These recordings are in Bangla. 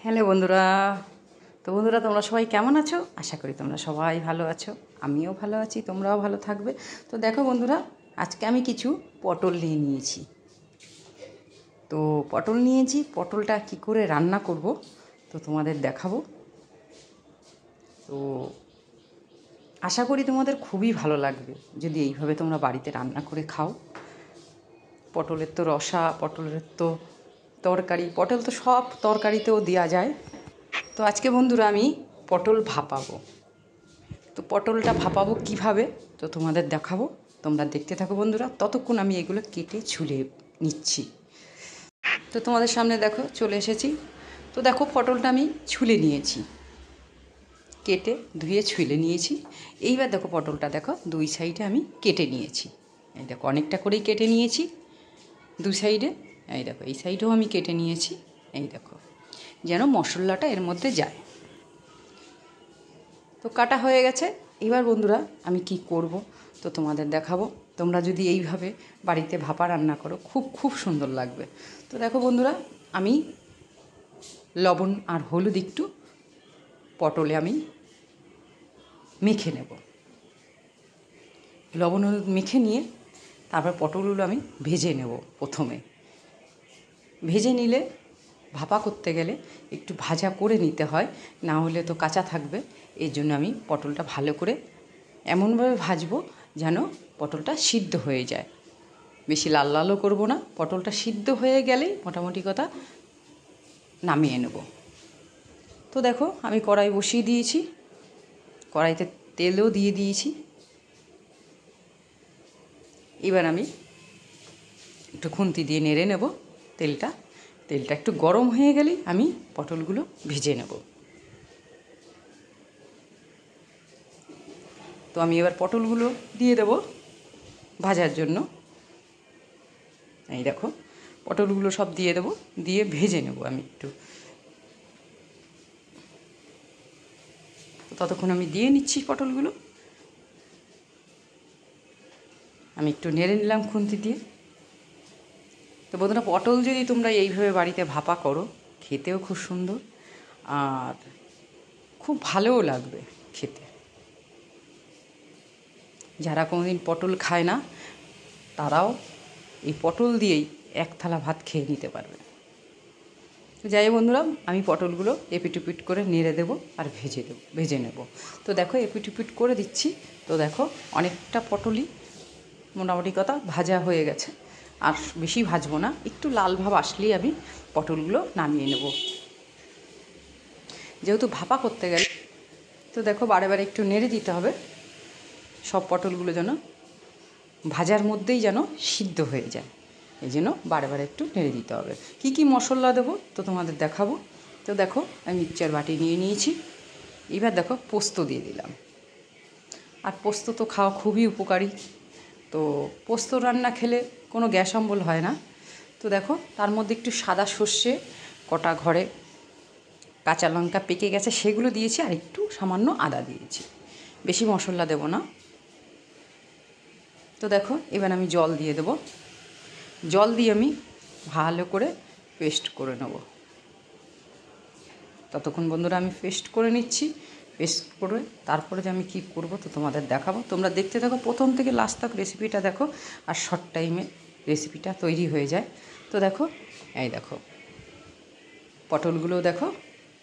হ্যালো বন্ধুরা। তো বন্ধুরা, তোমরা সবাই কেমন আছো? আশা করি তোমরা সবাই ভালো আছো, আমিও ভালো আছি, তোমরাও ভালো থাকবে। তো দেখো বন্ধুরা, আজকে আমি কিছু পটল নিয়ে নিয়েছি। তো পটল নিয়েছি, পটলটা কি করে রান্না করব তো তোমাদের দেখাবো। তো আশা করি তোমাদের খুবই ভালো লাগবে যদি এইভাবে তোমরা বাড়িতে রান্না করে খাও। পটলের তো রসা, পটলের তো তরকারি, পটল তো সব তরকারিতেও দেওয়া যায়। তো আজকে বন্ধুরা আমি পটল ভাপাবো। তো পটলটা ভাপাবো কীভাবে তো তোমাদের দেখাবো, তোমরা দেখতে থাকো বন্ধুরা। ততক্ষণ আমি এগুলো কেটে ছুলে নিচ্ছি। তো তোমাদের সামনে দেখো চলে এসেছি। তো দেখো পটলটা আমি ছুলে নিয়েছি, কেটে ধুয়ে ছুলে নিয়েছি। এইবার দেখো পটলটা দেখো দুই সাইডে আমি কেটে নিয়েছি। এই দেখো অনেকটা করেই কেটে নিয়েছি দু সাইডে। এই দেখো এই সাইডেও আমি কেটে নিয়েছি। এই দেখো যেন মশলাটা এর মধ্যে যায়। তো কাটা হয়ে গেছে। এবার বন্ধুরা আমি কি করব তো তোমাদের দেখাবো। তোমরা যদি এইভাবে বাড়িতে ভাপা রান্না করো খুব খুব সুন্দর লাগবে। তো দেখো বন্ধুরা, আমি লবণ আর হলুদ একটু পটলে আমি মেখে নেব। লবণ হলুদ মেখে নিয়ে তারপর পটলগুলো আমি ভেজে নেব। প্রথমে ভেজে নিলে ভাপা করতে গেলে একটু ভাজা করে নিতে হয়, না হলে তো কাঁচা থাকবে। এর জন্য আমি পটলটা ভালো করে এমনভাবে ভাজবো যেন পটলটা সিদ্ধ হয়ে যায়। বেশি লাল লালও করবো না, পটলটা সিদ্ধ হয়ে গেলেই মোটামুটি কথা নামিয়ে নেব। তো দেখো আমি কড়াই বসিয়ে দিয়েছি, কড়াইতে তেলও দিয়ে দিয়েছি। এবার আমি একটু খুন্তি দিয়ে নেড়ে নেব তেলটা। তেলটা একটু গরম হয়ে গেলেই আমি পটলগুলো ভেজে নেব। তো আমি এবার পটলগুলো দিয়ে দেব ভাজার জন্য। এই দেখো পটলগুলো সব দিয়ে দেবো, দিয়ে ভেজে নেব আমি একটু। ততক্ষণ আমি দিয়ে নিচ্ছি পটলগুলো। আমি একটু নেড়ে নিলাম খুন্তি দিয়ে। তো বন্ধুরা, পটল যদি তোমরা এইভাবে বাড়িতে ভাপা করো খেতেও খুব সুন্দর আর খুব ভালোও লাগবে খেতে। যারা কোনোদিন পটল খায় না তারাও এই পটল দিয়েই এক থালা ভাত খেয়ে নিতে পারবে। তো যাই বন্ধুরা, আমি পটলগুলো এপিটুপিট করে নেড়ে দেবো আর ভেজে নেব। তো দেখো এপিটুপিট করে দিচ্ছি। তো দেখো অনেকটা পটলই মোটামুটি কথা ভাজা হয়ে গেছে। আর বেশি ভাজবো না, একটু লাল ভাব আসলেই আমি পটলগুলো নামিয়ে নেব। যেহেতু ভাপা করতে গেলে তো দেখো বারে বারে একটু নেড়ে দিতে হবে, সব পটলগুলো যেন ভাজার মধ্যেই যেন সিদ্ধ হয়ে যায়। এই জন্য বারে বারে একটু নেড়ে দিতে হবে। কি কি মশলা দেবো তো তোমাদের দেখাবো। তো দেখো আমি মিক্সচার বাটি নিয়ে নিয়েছি। এবার দেখো পোস্ত দিয়ে দিলাম। আর পোস্ত তো খাওয়া খুবই উপকারী। তো পোস্ত রান্না খেলে কোনো গ্যাস অম্বল হয় না। তো দেখো তার মধ্যে একটু সাদা সর্ষে, কটা ঘরে কাঁচা লঙ্কা পেকে গেছে সেগুলো দিয়েছি, আর একটু সামান্য আদা দিয়েছি, বেশি মশলা দেবো না। তো দেখো এবার আমি জল দিয়ে দেবো। জল দিয়ে আমি ভালো করে পেস্ট করে নেব। ততক্ষণ বন্ধুরা আমি পেস্ট করে নিচ্ছি। পেস্ট করে তারপরে যে আমি কী করবো তো তোমাদের দেখাবো। তোমরা দেখতে থাকো প্রথম থেকে লাস্ট তক রেসিপিটা দেখো, আর শর্ট টাইমে রেসিপিটা তৈরি হয়ে যায়। তো দেখো এই দেখো পটলগুলোও দেখো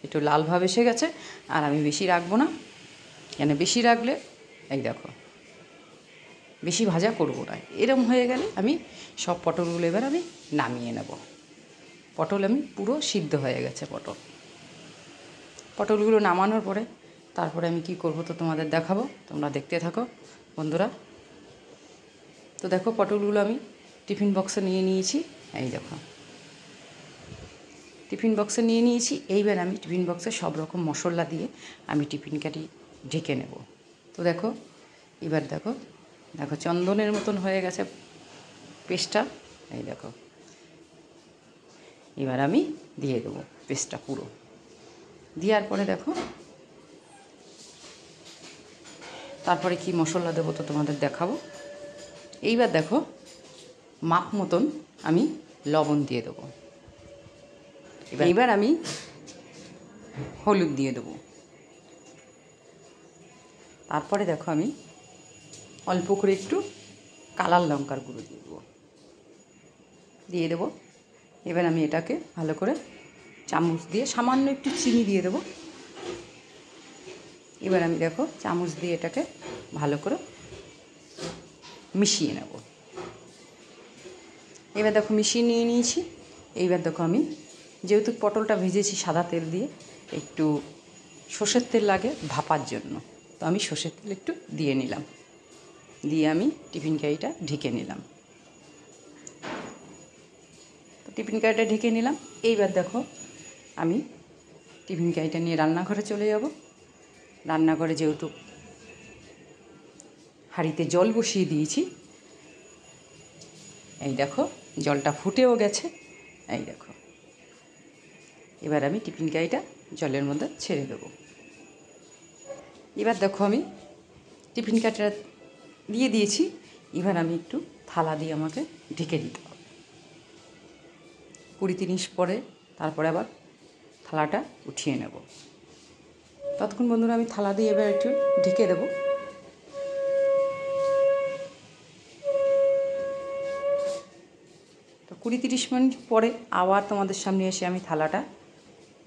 একটু লাল ভাব এসে গেছে। আর আমি বেশি রাখবো না, কেন বেশি রাখলে এই দেখো বেশি ভাজা করবো না। এরম হয়ে গেলে আমি সব পটলগুলো এবার আমি নামিয়ে নেব। পটল আমি পুরো সিদ্ধ হয়ে গেছে পটলগুলো নামানোর পরে তারপরে আমি কি করব তো তোমাদের দেখাবো। তোমরা দেখতে থাকো বন্ধুরা। তো দেখো পটলগুলো আমি টিফিন বক্সে নিয়ে নিয়েছি। এই দেখো টিফিন বক্সে নিয়ে নিয়েছি। এইবার আমি টিফিন বক্সে সব রকম মশলা দিয়ে আমি টিফিন কাটি ঢেকে নেব। তো দেখো এবার দেখো দেখো চন্দনের মতন হয়ে গেছে পেস্টটা। এই দেখো এবার আমি দিয়ে দেবো পেস্টটা পুরো। দেওয়ার পরে দেখো তারপরে কি মশলা দেবো তো তোমাদের দেখাবো। এইবার দেখো মাপ মতন আমি লবণ দিয়ে দেবো। এবার আমি হলুদ দিয়ে দেবো। তারপরে দেখো আমি অল্প করে একটু কালার লঙ্কার গুঁড়ো দিয়ে দেবো। এবার আমি এটাকে ভালো করে চামচ দিয়ে, সামান্য একটু চিনি দিয়ে দেবো। এবার আমি দেখো চামচ দিয়ে এটাকে ভালো করে মিশিয়ে নেব। এবার দেখো মিশিয়ে নিয়ে নিয়েছি। এইবার দেখো আমি যেহেতু পটলটা ভেজেছি সাদা তেল দিয়ে, একটু সর্ষের তেল লাগে ভাপার জন্য, তো আমি সর্ষের তেল একটু দিয়ে নিলাম। দিয়ে আমি টিফিন কারিটা ঢেকে নিলাম। তো টিফিন কারিটা ঢেকে নিলাম। এইবার দেখো আমি টিফিন কারিটা নিয়ে রান্নাঘরে চলে যাব। রান্নাঘরে যেহেতু হাঁড়িতে জল বসিয়ে দিয়েছি, এই দেখো জলটা ফুটেও গেছে। এই দেখো এবার আমি টিফিন কারিটা জলের মধ্যে ছেড়ে দেবো। এবার দেখো আমি টিফিন কারিটা দিয়ে দিয়েছি। এবার আমি একটু থালা দিয়ে আমাকে ঢেকে দিতে হবে। 20-30 পরে তারপরে আবার থালাটা উঠিয়ে নেব। ততক্ষণ বন্ধুরা আমি থালা দিয়ে এবার একটু ঢেকে দেবো। তো 20-30 মিনিট পরে আবার তোমাদের সামনে এসে আমি থালাটা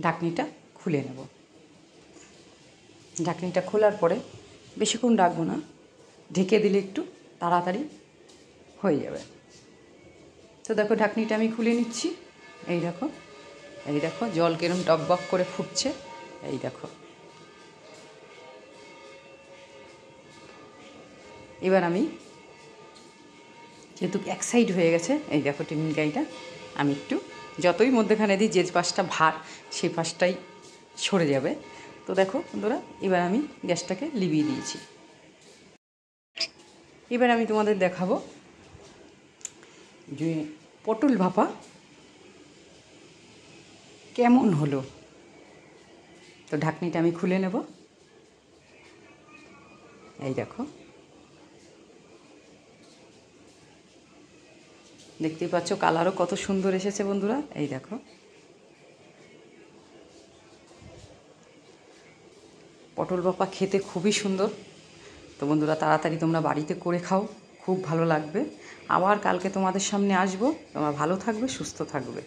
ঢাকনিটা খুলে নেব। ঢাকনিটা খোলার পরে বেশিক্ষণ রাখবো না, ঢেকে দিলে একটু তাড়াতাড়ি হয়ে যাবে। তো দেখো ঢাকনিটা আমি খুলে নিচ্ছি। এই দেখো জল কিরম টকবক করে ফুটছে। এই দেখো এবার আমি যেহেতু এক সাইড হয়ে গেছে, এই দেখো টিফিন কারিটা আমি একটু যতই মধ্যেখানে দিই, যে পাশটা ভার সেই পাশটাই সরে যাবে। তো দেখো বন্ধুরা এবার আমি গ্যাসটাকে লিভিয়ে দিয়েছি। এবার আমি তোমাদের দেখাবো যে পটল ভাপা কেমন হলো। তো ঢাকনিটা আমি খুলে নেব। এই দেখো দেখতেই পাচ্ছ কালারও কত সুন্দর এসেছে বন্ধুরা। এই দেখো পটল ভাপা খেতে খুবই সুন্দর। তো বন্ধুরা তাড়াতাড়ি তোমরা বাড়িতে করে খাও, খুব ভালো লাগবে। আবার কালকে তোমাদের সামনে আসবো। তোমরা ভালো থাকবে, সুস্থ থাকবে।